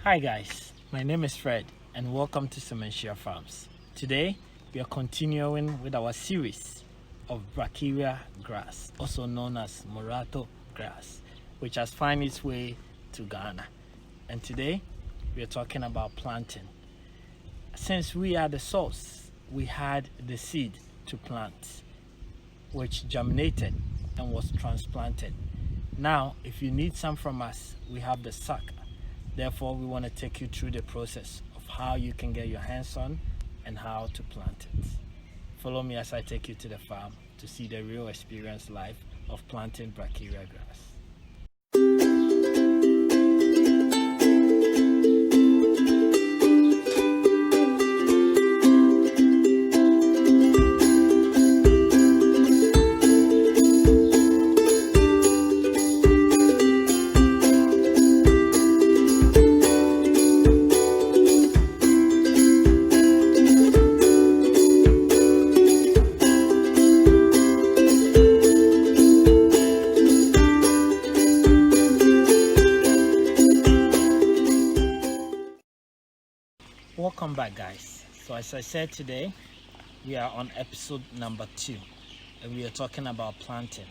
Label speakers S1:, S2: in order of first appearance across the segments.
S1: Hi guys, my name is Fred and welcome to Semanhyia Farms. Today we are continuing with our series of Semanhyia grass, also known as Morato grass, which has found its way to Ghana. And today we are talking about planting. Since we are the source, we had the seed to plant, which germinated and was transplanted. Now, if you need some from us, we have the sack. Therefore, we want to take you through the process of how you can get your hands on and how to plant it. Follow me as I take you to the farm to see the real experience life of planting Semanhyia grass. Welcome back, guys. So as I said, today we are on episode number 2 and we are talking about planting.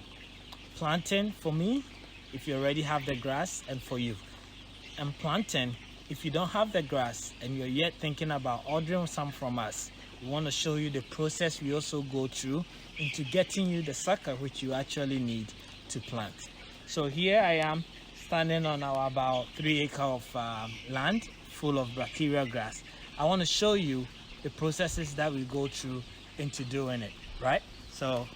S1: Planting for me, if you already have the grass, and for you. And planting, if you don't have the grass and you're yet thinking about ordering some from us, we want to show you the process we also go through into getting you the sucker which you actually need to plant. So here I am standing on our about 3 acres of land full of Semanhyia grass. I want to show you the processes that we go through into doing it, right? So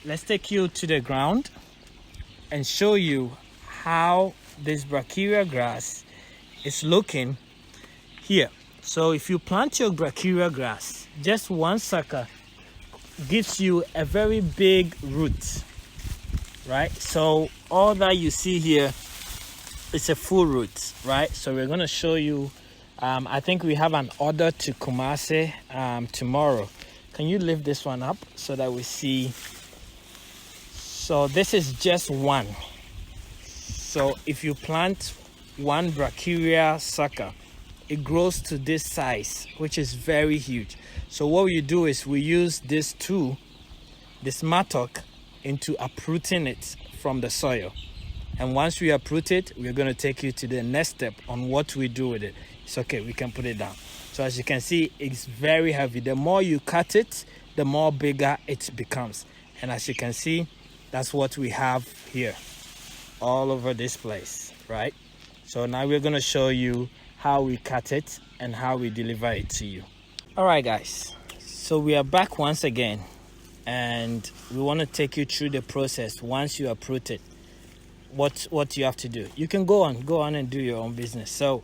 S1: let's take you to the ground and show you how this Semanhyia grass is looking here. So if you plant your Semanhyia grass, just one sucker gives you a very big root, right? So all that you see here is a full root, right? So we're going to show you. I think we have an order to Kumasi tomorrow. Can you lift this one up so that we see? So this is just one. So if you plant one Semanhyia sucker, it grows to this size, which is very huge. So what we do is we use this tool, this mattock, into uprooting it from the soil. And once we uproot it, we're going to take you to the next step on what we do with it. It's okay, we can put it down. So as you can see, it's very heavy. The more you cut it, the more bigger it becomes. And as you can see, that's what we have here all over this place, right? So now we're going to show you how we cut it and how we deliver it to you. All right, guys. So we are back once again, and we want to take you through the process. Once you uproot it, what you have to do. You can go on and do your own business. So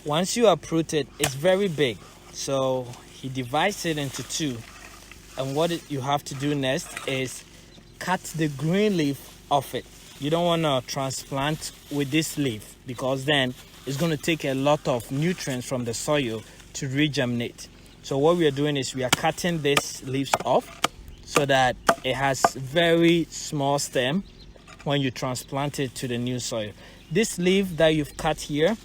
S1: once you uproot it, it's very big. So he divides it into 2. And what you have to do next is cut the green leaf off it. You don't want to transplant with this leaf because then it's going to take a lot of nutrients from the soil to regerminate. So what we are doing is we are cutting these leaves off so that it has very small stem when you transplant it to the new soil. This leaf that you've cut here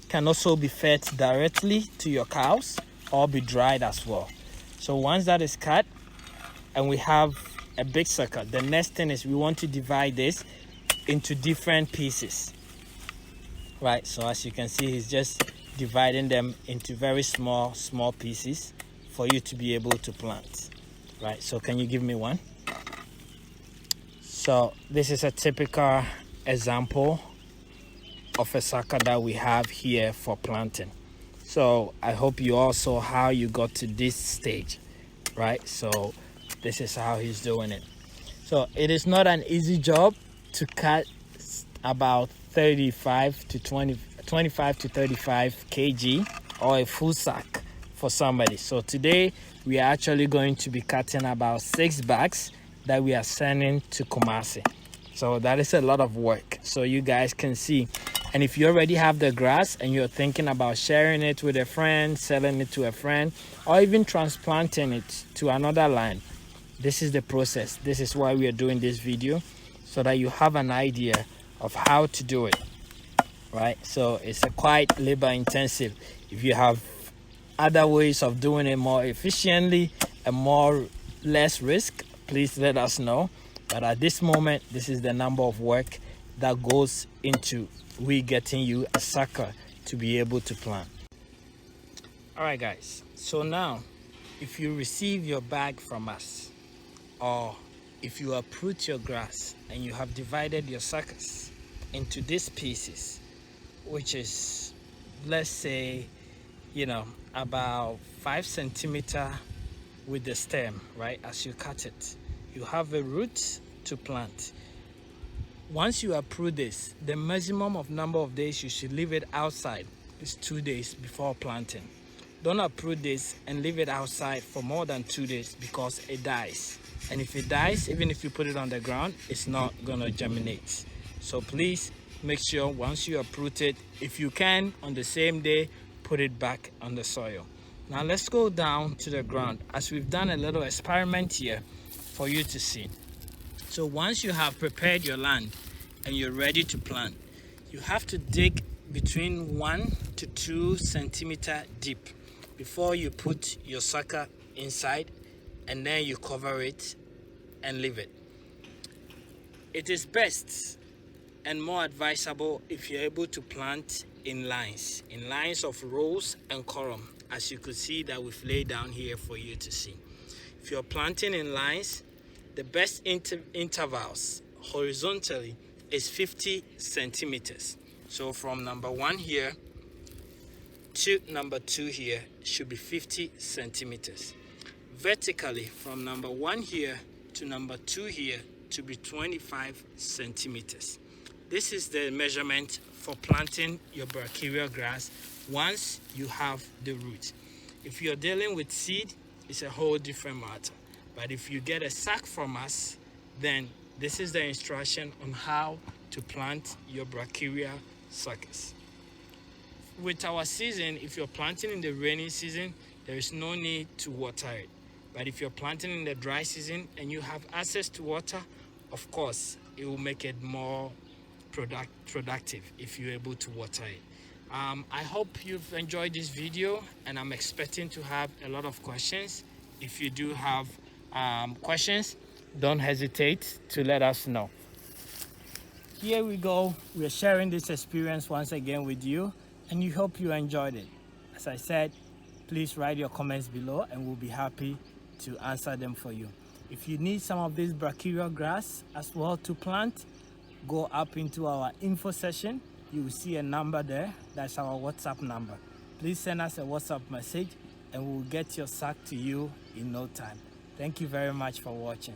S1: can also be fed directly to your cows or be dried as well. So once that is cut and we have a big sucker, the next thing is we want to divide this into different pieces, right? So as you can see, he's just dividing them into very small pieces for you to be able to plant, right? So can you give me one? So this is a typical example of a sucker that we have here for planting. So I hope you all saw how you got to this stage, right? So this is how he's doing it. So it is not an easy job to cut about 25 to 35 kg or a full sack for somebody. So today we are actually going to be cutting about 6 bags that we are sending to Kumasi. So that is a lot of work, so you guys can see. And if you already have the grass and you're thinking about sharing it with a friend, selling it to a friend, or even transplanting it to another land, this is the process. This is why we are doing this video, so that you have an idea of how to do it. right? So it's a quite labor intensive. If you have other ways of doing it more efficiently and more less risk, please let us know. But at this moment, this is the number of work that goes into we getting you a sucker to be able to plant. All right, guys. So now, if you receive your bag from us, or if you uproot your grass and you have divided your suckers into these pieces, which is, let's say, about 5 centimeter with the stem, right? As you cut it, you have a root to plant. Once you uproot this, the maximum of number of days you should leave it outside is 2 days before planting. Don't uproot this and leave it outside for more than 2 days because it dies. And if it dies, even if you put it on the ground, it's not gonna germinate. So please make sure once you uproot it, if you can, on the same day, put it back on the soil. Now let's go down to the ground as we've done a little experiment here for you to see. So once you have prepared your land and you're ready to plant, you have to dig between 1 to 2 centimeter deep before you put your sucker inside, and then you cover it and leave it. It is best and more advisable if you're able to plant in lines of rows and column, as you could see that we've laid down here for you to see. If you're planting in lines, the best intervals horizontally is 50 centimeters. So from number 1 here to number 2 here should be 50 centimeters. Vertically, from number 1 here to number 2 here to be 25 centimeters. This is the measurement for planting your brachiaria grass once you have the root. If you're dealing with seed, it's a whole different matter. But if you get a sack from us, then this is the instruction on how to plant your brachiaria suckers. With our season, if you're planting in the rainy season, there is no need to water it. But if you're planting in the dry season and you have access to water, of course, it will make it more productive if you're able to water it. I hope you've enjoyed this video, and I'm expecting to have a lot of questions. If you do have questions, don't hesitate to let us know. Here we go. We're sharing this experience once again with you, and we hope you enjoyed it. As I said, please write your comments below and we'll be happy to answer them for you. If you need some of this brachiaria grass as well to plant, go up into our info session. You will see a number there. That's our WhatsApp number. Please send us a WhatsApp message and we'll get your sack to you in no time. Thank you very much for watching.